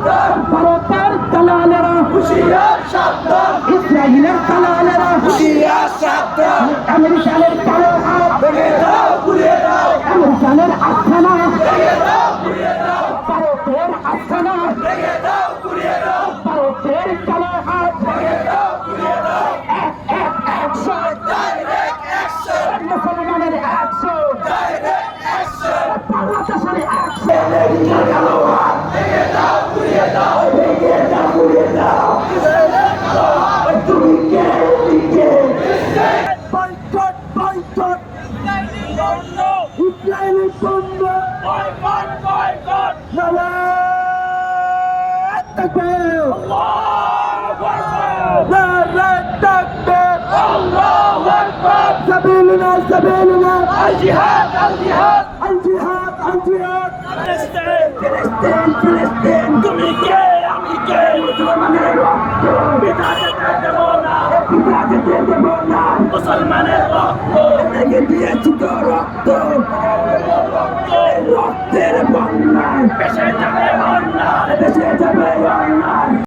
ভারতের দালালেরা হুঁশিয়ার সাবধান, ইসরায়েলের দালালেরা হুঁশিয়ার সাবধান, আমেরিকানের কালো হাত ভেঙে দাও পুড়িয়ে দাও, আমেরিকানের আস্তানা ভেঙে দাও পুড়িয়ে দাও, ভারতের আস্তানা ভেঙে দাও পুড়িয়ে দাও, ভারতের কালো হাত ভেঙে দাও পুড়িয়ে দাও। অ্যাকশন, ডাইরেক্ট অ্যাকশন, মুসলমানের অ্যাকশন, ডাইরেক্ট অ্যাকশন, বাংলাদেশের অ্যাকশন, কালো হাত ভেঙে দাও পুড়িয়ে দাও, ভেঙে দাও পুড়িয়ে দাও। তুমি কে কে বয়কট বয়কট ইসরায়েলি পণ্য বয়কট বয়কট নারায়ে তাকবীর আল্লাহু আকবার নারায়ে তাকবীর আল্লাহু আকবার সাবিলুনা সাবিলুনা আল জিহাদ আল জিহাদ আল জিহাদ আল জিহাদ ফিলিস্তিন ফিলিস্তিন ফিলিস্তিন তুমি কে আমি কে মুসলমানের রক্ত পিতা যেতে দেব না পিতা যেতে দেব না মুসলমানের রক্ত লেগে দিয়েছি তো রক্ত রক্তের বন্যায় ভেসে যাবে বন্যায় ভেসে যাবে